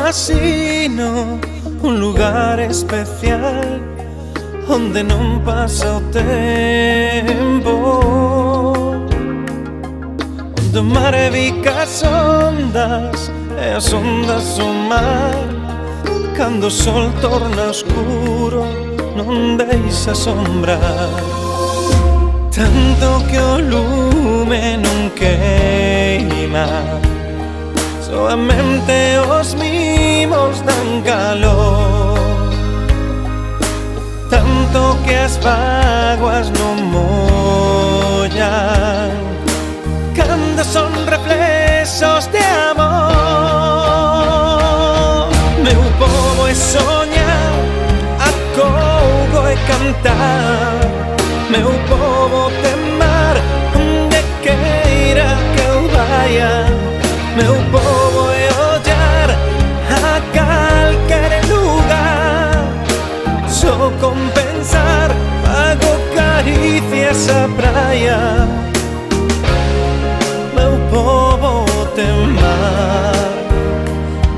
imagino un lugar especial onde non pasa o tempo, onde o mar evica as ondas e as ondas o mar. Cando o sol torna oscuro non deixa sombrar, tanto que o lume non queima, soamente os mimos dan calor, tanto que as vaguas non mollan cando son reflexos de amor. Meu povo é soñar, acougo e cantar. Meu povo ten mar onde queira que eu vaya. Meu povo é ollar a calquer lugar, só con pensar pago caricias a praia. Meu povo ten mar,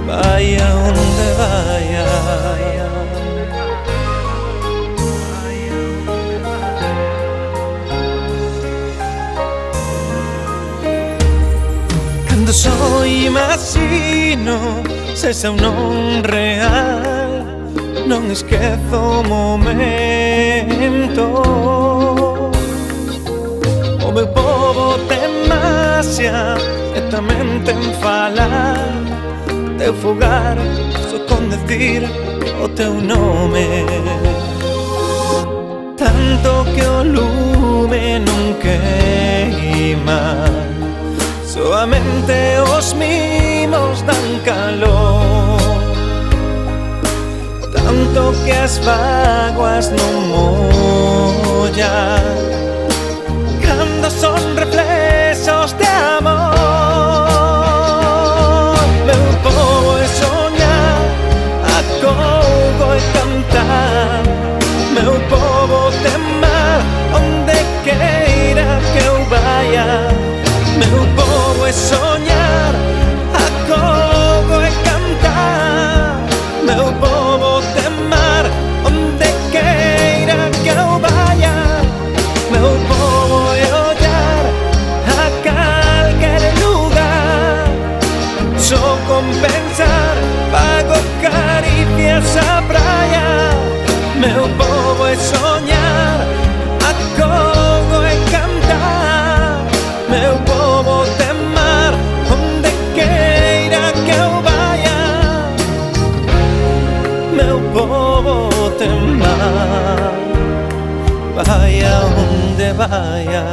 vaya onde vaya. Cando só imagino sexa un non real, non esquezo o momento. O meu povo ten masia e tamén ten falar. Teu fogar só con decir o teu nome, tanto que o lume non queima, soamente os mimos dan calor, tanto que as vaguas non mollan cando son reflexos de amor. Meu povo é soñar, acougo e cantar. Meu povo ten mar onde queira que eu vaya. Meu povo é soñar, acougo e cantar. Meu povo ten mar onde queira que eu vaya. Meu povo é ollar a calquer lugar, só con pensar pago caricias a praia. Meu povo é soñar, acougo e cantar. Meu povo ten mar onde queira que eu vaya. Meu povo ten mar, vaya onde vaya.